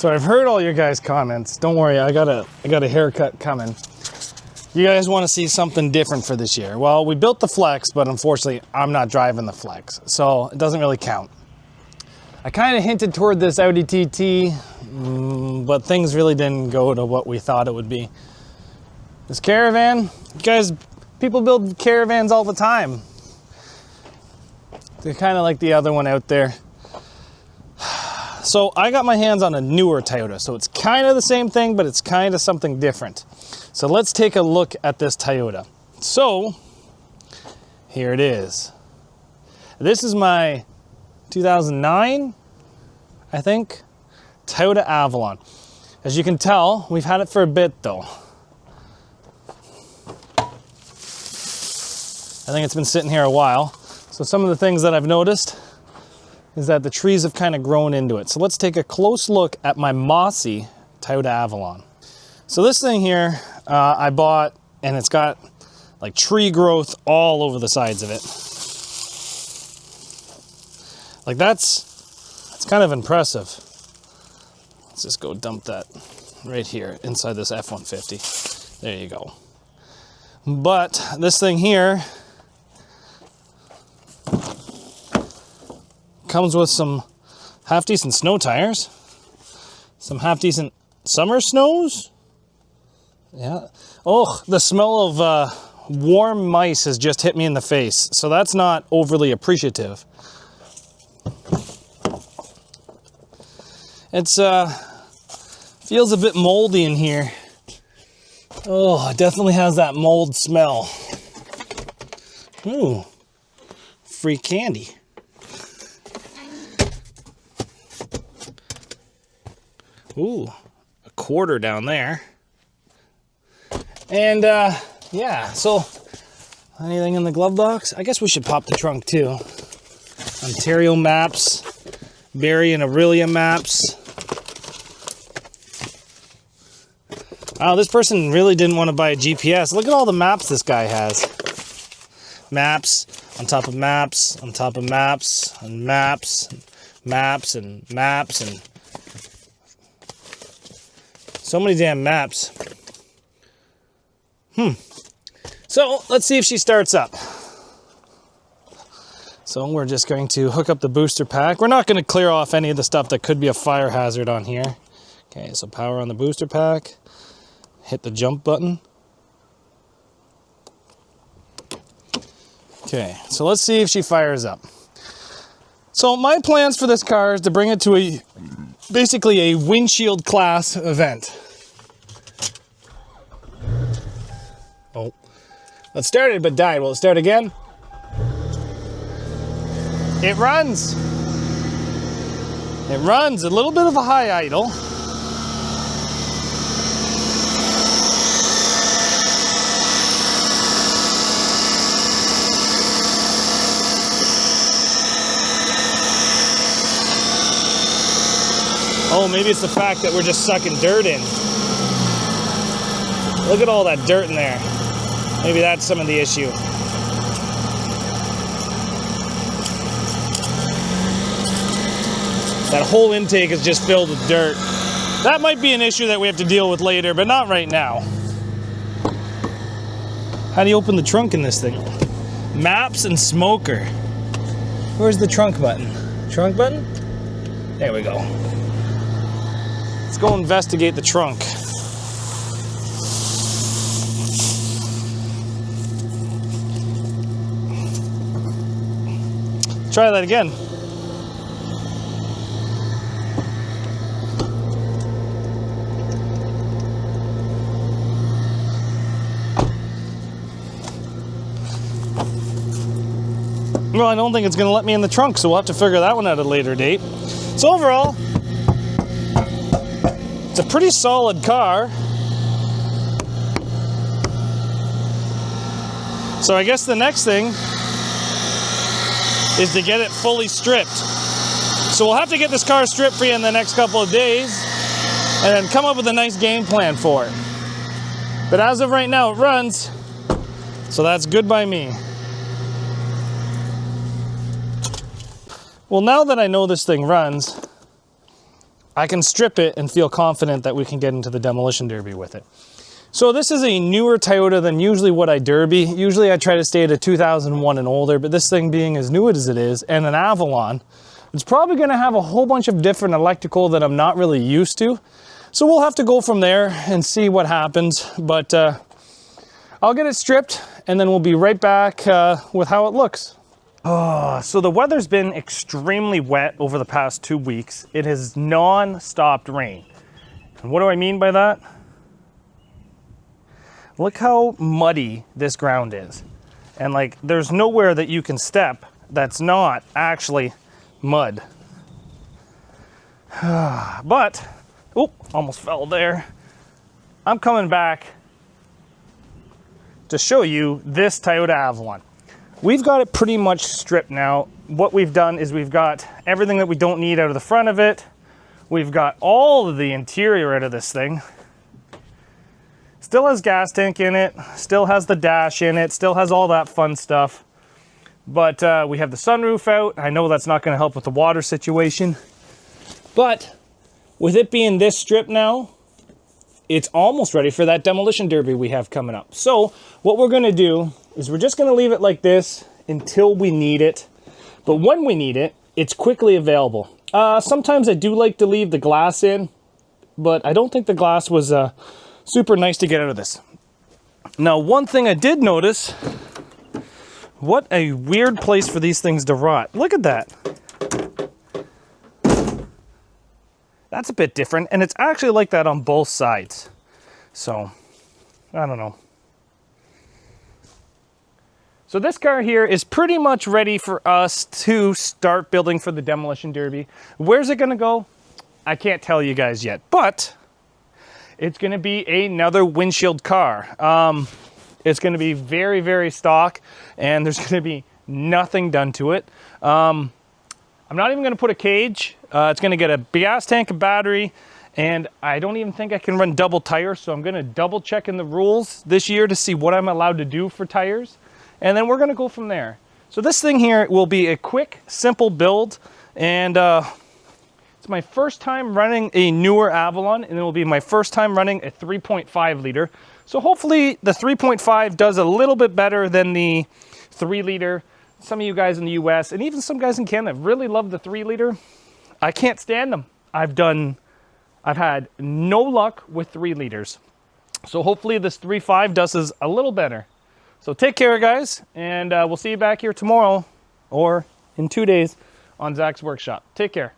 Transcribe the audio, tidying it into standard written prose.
So I've heard all your guys' comments. Don't worry, I got a haircut coming. You guys want to see something different for this year. Well, we built the Flex, but unfortunately, I'm not driving the Flex, so it doesn't really count. I kind of hinted toward this Audi TT, but things really didn't go to what we thought it would be. This Caravan, you guys, people build Caravans all the time. They're kind of like the other one out there. So I got my hands on a newer Toyota, so it's kind of the same thing, but it's kind of something different. So let's take a look at this Toyota. So here it is. This is my 2009, I think, Toyota Avalon. As you can tell, we've had it for a bit though. I think it's been sitting here a while. So some of the things that I've noticed is that the trees have kind of grown into it. So let's take a close look at my mossy Toyota Avalon. So this thing here, I bought, and it's got like tree growth all over the sides of it. Like that's kind of impressive. Let's just go dump that right here inside this F-150. There you go. But this thing here comes with some half-decent snow tires, some half-decent summer snows. Yeah. Oh, the smell of warm mice has just hit me in the face, so that's not overly appreciative. It's feels a bit moldy in here. Oh, it definitely has that mold smell. Ooh, free candy. Ooh, a quarter down there. And yeah, so anything in the glove box? I guess we should pop the trunk too. Ontario maps, Barrie and Aurelia maps. Oh, this person really didn't want to buy a GPS. Look at all the maps this guy has. Maps on top of maps on top of maps and maps and maps and maps and so many damn maps. So let's see if she starts up. So we're just going to hook up the booster pack. We're not going to clear off any of the stuff that could be a fire hazard on here. Okay, so power on the booster pack. Hit the jump button. Okay, so let's see if she fires up. So my plans for this car is to bring it to basically a windshield class event. Oh, that started but died. Will it start again? It runs. It runs. A little bit of a high idle. Oh, maybe it's the fact that we're just sucking dirt in. Look at all that dirt in there. Maybe that's some of the issue. That whole intake is just filled with dirt. That might be an issue that we have to deal with later, but not right now. How do you open the trunk in this thing? Maps and smoker. Where's the trunk button? Trunk button? There we go. Let's go investigate the trunk. Try that again. Well, I don't think it's going to let me in the trunk, so we'll have to figure that one out at a later date. So overall, it's a pretty solid car. So I guess the next thing is to get it fully stripped. So we'll have to get this car stripped for you in the next couple of days and then come up with a nice game plan for it. But as of right now, it runs, so that's good by me. Well, now that I know this thing runs, I can strip it and feel confident that we can get into the demolition derby with it. So this is a newer Toyota than usually what I derby. Usually I try to stay at a 2001 and older, but this thing being as new as it is, and an Avalon, it's probably gonna have a whole bunch of different electrical that I'm not really used to. So we'll have to go from there and see what happens, but I'll get it stripped and then we'll be right back with how it looks. Oh, so the weather's been extremely wet over the past 2 weeks. It has non-stopped rain. And what do I mean by that? Look how muddy this ground is. And like, there's nowhere that you can step that's not actually mud. But, oh, almost fell there. I'm coming back to show you this Toyota Avalon. We've got it pretty much stripped now. What we've done is we've got everything that we don't need out of the front of it. We've got all of the interior out of this thing. Still has gas tank in it, still has the dash in it, still has all that fun stuff. But we have the sunroof out. I know that's not gonna help with the water situation. But with it being this strip now, it's almost ready for that demolition derby we have coming up. So what we're gonna do is we're just gonna leave it like this until we need it. But when we need it, it's quickly available. Sometimes I do like to leave the glass in, but I don't think the glass was super nice to get out of this. Now, one thing I did notice, what a weird place for these things to rot. Look at that. That's a bit different, and it's actually like that on both sides. So, I don't know. So this car here is pretty much ready for us to start building for the demolition derby. Where's it gonna go? I can't tell you guys yet, but it's gonna be another windshield car. It's gonna be very, very stock, and there's gonna be nothing done to it. I'm not even gonna put a cage. It's gonna get a gas tank, a battery, and I don't even think I can run double tires, so I'm gonna double check in the rules this year to see what I'm allowed to do for tires, and then we're gonna go from there. So this thing here will be a quick, simple build, and it's my first time running a newer Avalon, and it will be my first time running a 3.5 liter. So hopefully the 3.5 does a little bit better than the 3 liter. Some of you guys in the US and even some guys in Canada really love the 3 liter. I can't stand them. I've had no luck with 3 liters. So hopefully this 3.5 does us a little better. So take care, guys, and we'll see you back here tomorrow or in 2 days on Zach's workshop. Take care.